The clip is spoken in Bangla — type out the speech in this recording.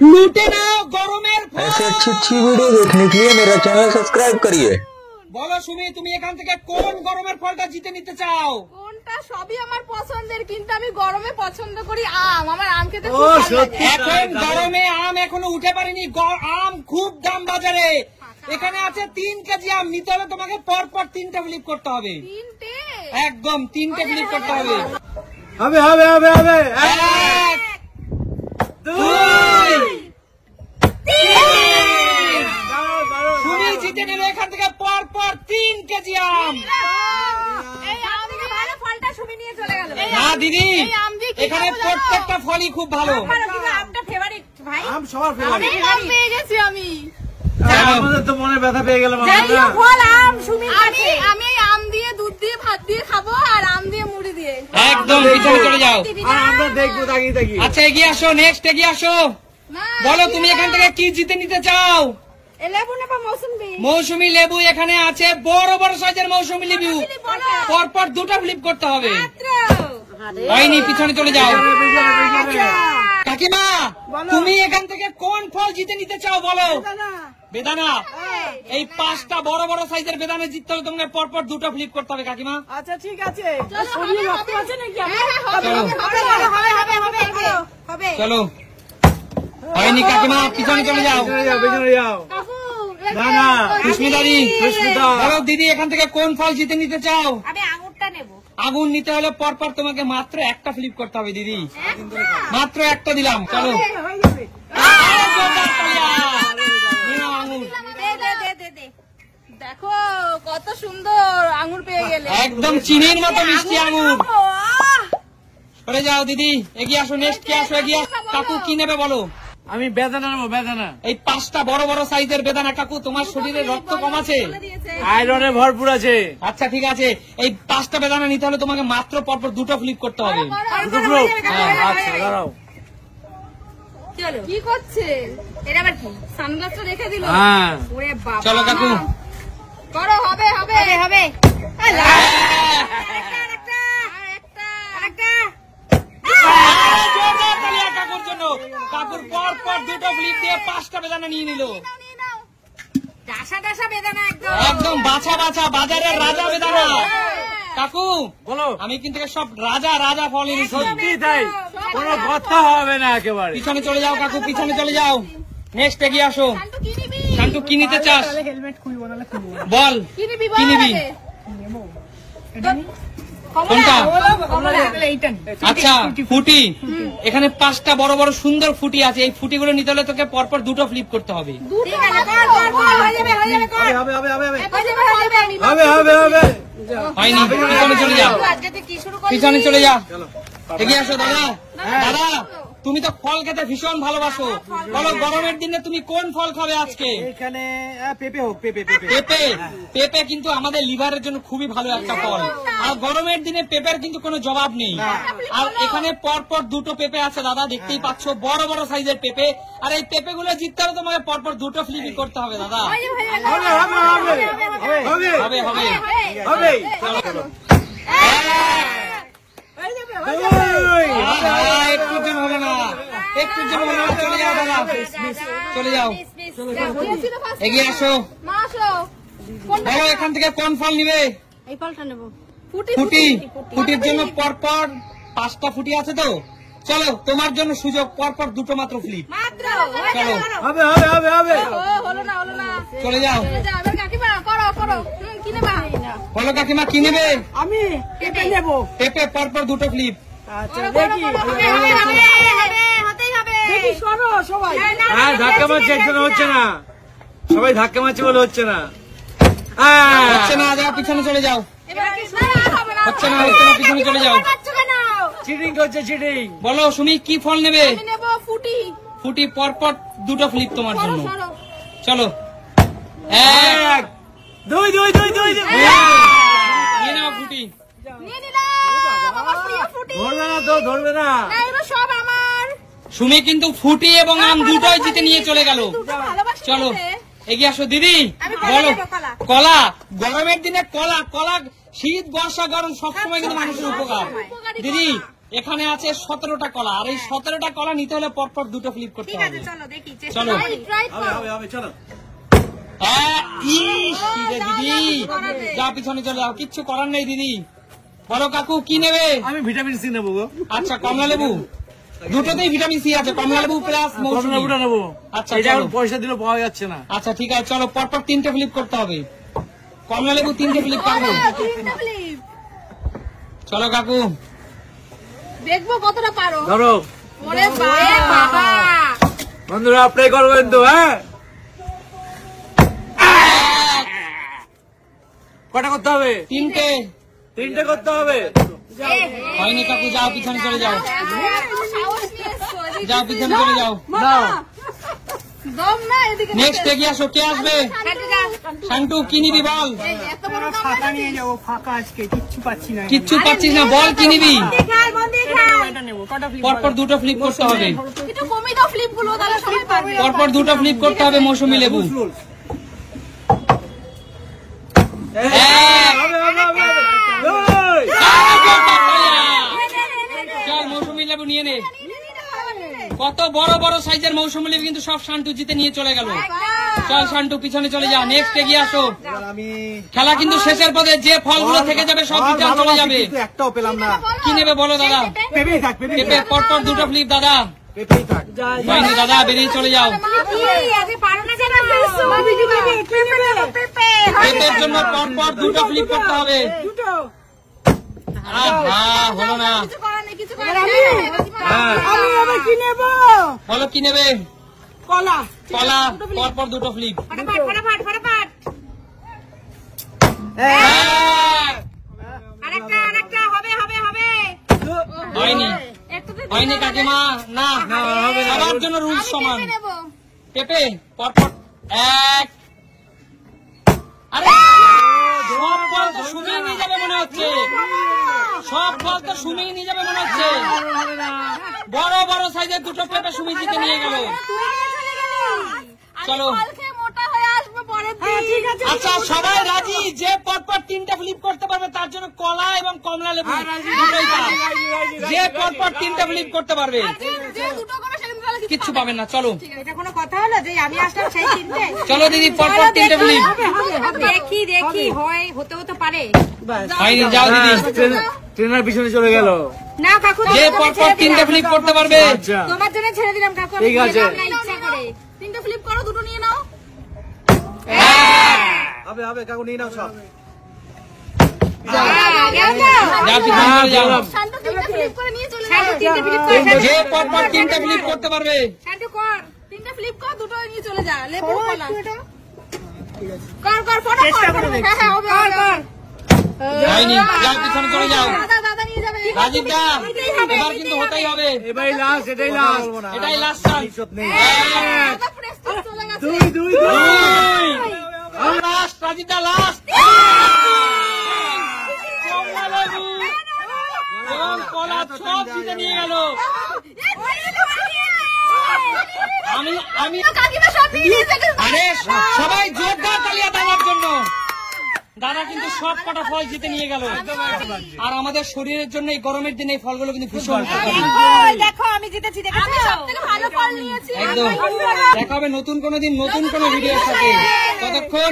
लूटे ना গরমের ফল। ऐसे अच्छी अच्छी वीडियो देखने के लिए मेरा चैनल सब्सक्राइब करिए। বলো সুমি, তুমি এখান থেকে কোন গরমের ফলটা জিতে নিতে চাও? কোনটা? সবই আমার পছন্দের, কিন্তু আমি গরমে পছন্দ করি আম। আমার আম খেতে খুব ভালো লাগে। এখন গরমে আম এখনো উঠে পারেনি, আম খুব দাম বাজারে। এখানে আছে 3 কেজি আম, নিতে হলে তোমাকে পরপর 3টে ফ্লিপ করতে হবে। 3টে? একদম 3টে ফ্লিপ করতে হবে। হবে হবে হবে হবে 1 2 3 সুমি জিতে নিল এখান থেকে পরপর 3 কেজি আম। এই আম থেকে ভালো ফলটা সুমি নিয়ে চলে গেল। না দিদি, এই আম দিয়ে কি এখানে খাবো? প্রত্যেকটা ফলই খুব ভালো। আমটা ফেভারিট ভাই। আম সবার ফেভারিট। আম পেয়ে গেছি আমি। আমাদের তো মনে ব্যথা পেয়ে গেলাম আমরা। ফল আম সুমি কাছে। আমি আম দিয়ে দুধ দিয়ে ভাত দিয়ে খাবো, আর আম দিয়ে মুড়ি দিয়ে। একদম পিছনে চলে যাও। আর আমরা দেখবো তাকিয়ে তাকিয়ে। আচ্ছা এগিয়ে আসো, নেক্সট এগিয়ে আসো। না, বলো তুমি এখান থেকে কি জিতে নিতে চাও? লেবু না বা মৌসুমী? মৌসুমী লেবু এখানে আছে, বড় বড় সাইজের মৌসুমী লেবু। পরপর 2টা ফ্লিপ করতে হবে। হয়নি, পিছনে চলে যাও। কাকিমা, তুমি এখান থেকে কোন ফল জিতে নিতে চাও বলো? বেদানা। এই 5টা বড় বড় সাইজের বেদানা জিততে হলে তোমাকে পরপর 2টা ফ্লিপ করতে হবে কাকিমা। আচ্ছা ঠিক আছে। শরীরে রক্ত আছে নাকি? হবে। চলো। হয়নি কাকিমা, পিছনে চলে যাও। পেছনে যাও। না না সুস্মিতাদি, সুস্মিতা। বলো দিদি এখান থেকে কোন ফল জিতে নিতে চাও? আমি আঙুরটা নেব। আগুন নিতে হলে পরপর তোমাকে মাত্র 1টা ফ্লিপ করতে হবে দিদি। মাত্র 1টা দিলাম। চলো। নিও আঙুর। দে। দেখো কত সুন্দর আঙুর পেয়ে গেলে। একদম চিনির মতো মিষ্টি আঙুর। সরে যাও দিদি, এগিয়ে আসো। নেক্সট কে আসো, এগিয়ে আসো। কাকু কি নেবে বলো? আমি বেদানা নেবো বেদানা। এই 5টা বড় বড় সাইজের বেদানা। কাকু তোমার শরীরে রক্ত কম আছে? আয়রনে ভরপুর আছে। আচ্ছা ঠিক আছে, এই 5টা বেদানা নিতে হলে তোমাকে মাত্র পরপর 2টা ফ্লিপ করতে হবে। দুটো গ্রুপ। আচ্ছা দাঁড়াও। চলো। কি করছে? এটা আবার কি? সানগ্লাসটা রেখে দিল। হ্যাঁ ওরে বাবা। চলো কাকু। করো, হবে। জোরদার তালিয়া কাকুর জন্য। কাকুর পরপর 2টা ফ্লিপ দিয়ে 5টা বেদানা নিয়ে নিল। ডাসা বেদানা একদম। একদম বাছা বাছা বাজারের রাজা বেদানা। কাকু বলো। আমি কিন্তু সব রাজা ফল এনেছি। সত্যি তাই, কোনো কথা হবে না একেবারে। পিছনে চলে যাও কাকু, পিছনে চলে যাও। নেক্সট এগিয়ে আসো। শান্তু কি নিবি? শান্তু কি নিতে চাস হেলমেট খুলবো নাহলে খুলবো না। বল। কি নিবি? কি নিবি? কোনটা? এইটা নি। আচ্ছা ফুটি। এখানে 5টা বড় বড় সুন্দর ফুটি আছে। এই ফুটিগুলো নিতে হলে তোকে পরপর 2টা ফ্লিপ করতে হবে। দুটো হয়ে যাবে হবে হবে হবে হবে হবে। হবে হবে। হয়নি, পিছনে চলে যাও। আজকে তুই কি শুরু করলি? পিছনে চলে যাও। এগিয়ে আসো দাদা। দাদা তুমি তো ফল খেতে ভীষণ ভালোবাসো, বলো গরমের দিনে তুমি কোন ফল খাবে আজকে? এখানে পেঁপে হোক, পেঁপে পেঁপে কিন্তু আমাদের লিভারের জন্য খুবই ভালো একটা ফল। আর গরমের দিনে পেঁপের কিন্তু কোনো জবাব নেই। আর এখানে পরপর 2টো পেঁপে আছে দাদা, দেখতেই পাচ্ছ, বড় বড় সাইজের পেঁপে। আর এই পেঁপে গুলো জিততে হলে তোমাকে পরপর 2টো ফ্লিপই করতে হবে দাদা। হবে হবে হবে হবে হবে হবে। একটু জন হলো না, একটু জন হলো না। চলে যাও দাদা, চলে যাও। এগিয়ে আসো। মা আসো। বলো এখান থেকে কোন ফল নিবে? এই ফলটা নেব। ফুটির জন্য পরপর 5টা ফুটি আছে তো। চলো তোমার জন্য সুযোগ, পরপর 2টো মাত্র ফ্লিপ। মাত্র। হবে হবে হবে হবে। হলো না। চলে যাও। এবার কাকিমা করো। কি নেবা? বলো কাকিমা কি নেবে? আমি পেঁপে নেবো। পেঁপে পরপর 2টো ফ্লিপ। আচ্ছা দেখি। হতেই হবে। দেখি সরো সবাই। হ্যাঁ ধাক্কা মারছে, একজন হচ্ছে না, সবাই ধাক্কা মারছে বলে হচ্ছে না। হচ্ছে না, যাও পিছনে চলে যাও। এবার হবে না। হচ্ছে না, পিছনে চলে যাও। চিটিং করছে, চিটিং। বলো সুমি কি ফল নেবে? আমি নেব ফুটি। ফুটি পরপর 2টো ফ্লিপ তোমার জন্য। সরো। চলো। 1 2 2 2 2 নিয়ে নাও ফুটি। নিয়ে নিলাম। আমার প্রিয় ফুটি। ধরবে না তো, ধরবে না। না, এবার সব আমার। সুমি কিন্তু ফুটি এবং আম দুটোই জিতে নিয়ে চলে গেল। দুটো ভালোবাসি চলো খেতে। এগিয়ে আসো দিদি। আমি কলা বলো নেবো, কলা। কলা। গরমের দিনে কলা শীত বর্ষা গরম সবসময় কিন্তু মানুষের উপকার। দিদি এখানে আছে 17টা কলা, আর এই 17টা কলা নিতে হলে পরপর দুটো ফ্লিপ করতে ঠিক হবে। আছে চলো দেখি চলো। ট্রাই করো। হবে চলো। ইস, রে দিদি, যা পিছনে চলে যাও, কিচ্ছু করার নেই দিদি। বলো কাকু কি নেবে? আমি ভিটামিন সি নেবো গো। আচ্ছা কমলা লেবু, দুটোতেই ভিটামিন সি আছে, কমলা লেবু প্লাস মৌসুমী। কমলাটা নেবো। আচ্ছা, এটা চলো। এখন পয়সা দিলে পাওয়া যাচ্ছে না। আচ্ছা ঠিক আছে, চলো পরপর 3টে ফ্লিপ করতে হবে। কমলা লেবু 3টে ফ্লিপ করবো। তিনটা flip। চলো কাকু। দেখবো কতটা পারো। ধরো ওরে বাবা, বন্ধুরা, প্রে করবেন তো? হ্যাঁ, কটা করতে হবে? 3টে। 3টে করতে হবে। হয়নি কাকু, যাও পিছনে চলে যাও, সাহস নিয়ে এসছো, এদিকে যাও পিছনে চলে যাও। নাও। দম না এদিকে। নেক্সট এগিয়ে আসো, কে আসবে? শান্টু কি নিবি বল? এত বড় কাম ফাঁকা নিয়ে যাবো, ফাঁকা আজকে কিচ্ছু পাচ্ছি না। কিচ্ছু পাচ্ছিস না, বল কি নিবি? এটা নেবো, কটা flip পরপর দুটো ফ্লিপ করতে হবে, একটু কমিয়ে দাও ফ্লিপ গুলো, তাহলে সবাই পারবে। পরপর দুটো ফ্লিপ করতে হবে মৌসুমী লেবু। এক। হবে, হবে, হবে, হবে। ওই! চল মৌসুমী লেবু নিয়ে নে। কত বড় বড় সাইজের মৌসুমী লেবু কিন্তু সব শান্টু জিতে নিয়ে চলে গেল। চল শান্টু পিছনে চলে যা, নেক্সট এগিয়ে আসো। আমি খেলা কিন্তু শেষের পথে, যে ফলগুলো থেকে যাবে সব রিটার্ন চলে যাবে। কিন্তু একটাও পেলাম না। কি নেবে বলো দাদা? পেপেই থাক, পেপেই পেঁপে, থাক, পরপর দুটো ফ্লিপ দাদা। পেপেই থাক। হয়নি দাদা, বেরিয়ে চলে যাও। পেঁপের জন্য পরপর দুটো ফ্লিপ করতে হবে। দুটো। আহা, হলো না। কিছু করার নেই, কিছু করার নেই। হ্যাঁ। আমি এবার কি নেবো? বলো কি নেবে? কলা। কলা, পরপর দুটো ফ্লিপ। ফটাফট ফটাফট ফটাফট। আরেকটা হবে হবে হবে। হয়নি, একটুতে হয়নি কাকিমা, না হবে না। সবার জন্য রুল আমি সমান। পেঁপে নেবো। পেঁপে পরপর এক। আরে সব ফল তো সুমিয়ে নিয়ে যাবে মনে হচ্ছে, সব ফল তো সুমিয়ে নিয়ে যাবে মনে হচ্ছে। বড় বড় সাইজের দুটো পেঁপে সুমি জিতে নিয়ে গেল। আমি চলো। ফল খেয়ে মোটা হয়ে আসবো পরের দিন। ঠিক আছে। আচ্ছা সবাই রাজি, যে পরপর 3টে ফ্লিপ করতে পারবে তার জন্য কলা এবং কমলা লেবু দুটোই পাবে। যে পরপর 3টে ফ্লিপ করতে পারবে যে দুটো করে সেদিন তাহলে কিচ্ছু পাবেন না। চলো এটা কোনো কথা হলো যে আমি আসলাম সেই তিনটে? চলো দিদি, পরপর 3টে ফ্লিপ। দেখি দেখি হয়, হতেও তো পারে। হয়নি, যাও দিদি। ট্রেনার পিছনে চলে গেল। না কাকু, যে পরপর 3টে ফ্লিপ করতে পারবে। আচ্ছা, তোমার জন্য ছেড়ে দিলাম কাকু, আমি ঠিক আছে। নিলাম না ইচ্ছা করে। তিনটে ফ্লিপ করো, দুটো নিয়ে নাও। হবে, হবে, কাকু নিয়ে নাও সব। গেল তো? যা পিছনে চলে যাও। শান্ত তিনটে ফ্লিপ করে নিয়ে চলে যাও। তিনটে ফ্লিপ করে যে পরপর 3টে ফ্লিপ করতে পারবে। শান্ত কর, তিনটে ফ্লিপ কর, দুটো নিয়ে চলে যা। লেবু কলা কর কর ফটাফট। হ্যাঁ হ্যাঁ হবে কর। হয়নি, যাও পিছনে চলে যাও। দাদা দাদা নিয়ে যাবে। রাজীব দা, এবার কিন্তু হতেই হবে, এটাই লাস্ট, এটাই লাস্ট। এটাই লাস্ট চান্স। দাদা প্রেস্টিজ চলে গেছে। দুই, দুই, দুই। লাস্ট, রাজীব দা লাস্ট। কমলা লেবু এবং কলা সব জিতে নিয়ে গেল। আমি কাকিমা সব নিয়ে নিয়েছে। আরে সবাই জোরদার তালিয়া দাদার জন্য। দাদা কিন্তু সব কটা ফল জিতে নিয়ে গেল। আর আমাদের শরীরের জন্য এই গরমের দিনে এই ফলগুলো কিন্তু ভীষণ উপকারী। দেখো আমি জিতেছি, দেখো আমি সবথেকে ভালো ফল নিয়েছি। একদম। দেখা হবে নতুন কোনো দিন নতুন কোনো ভিডিওর সাথে। ততক্ষণ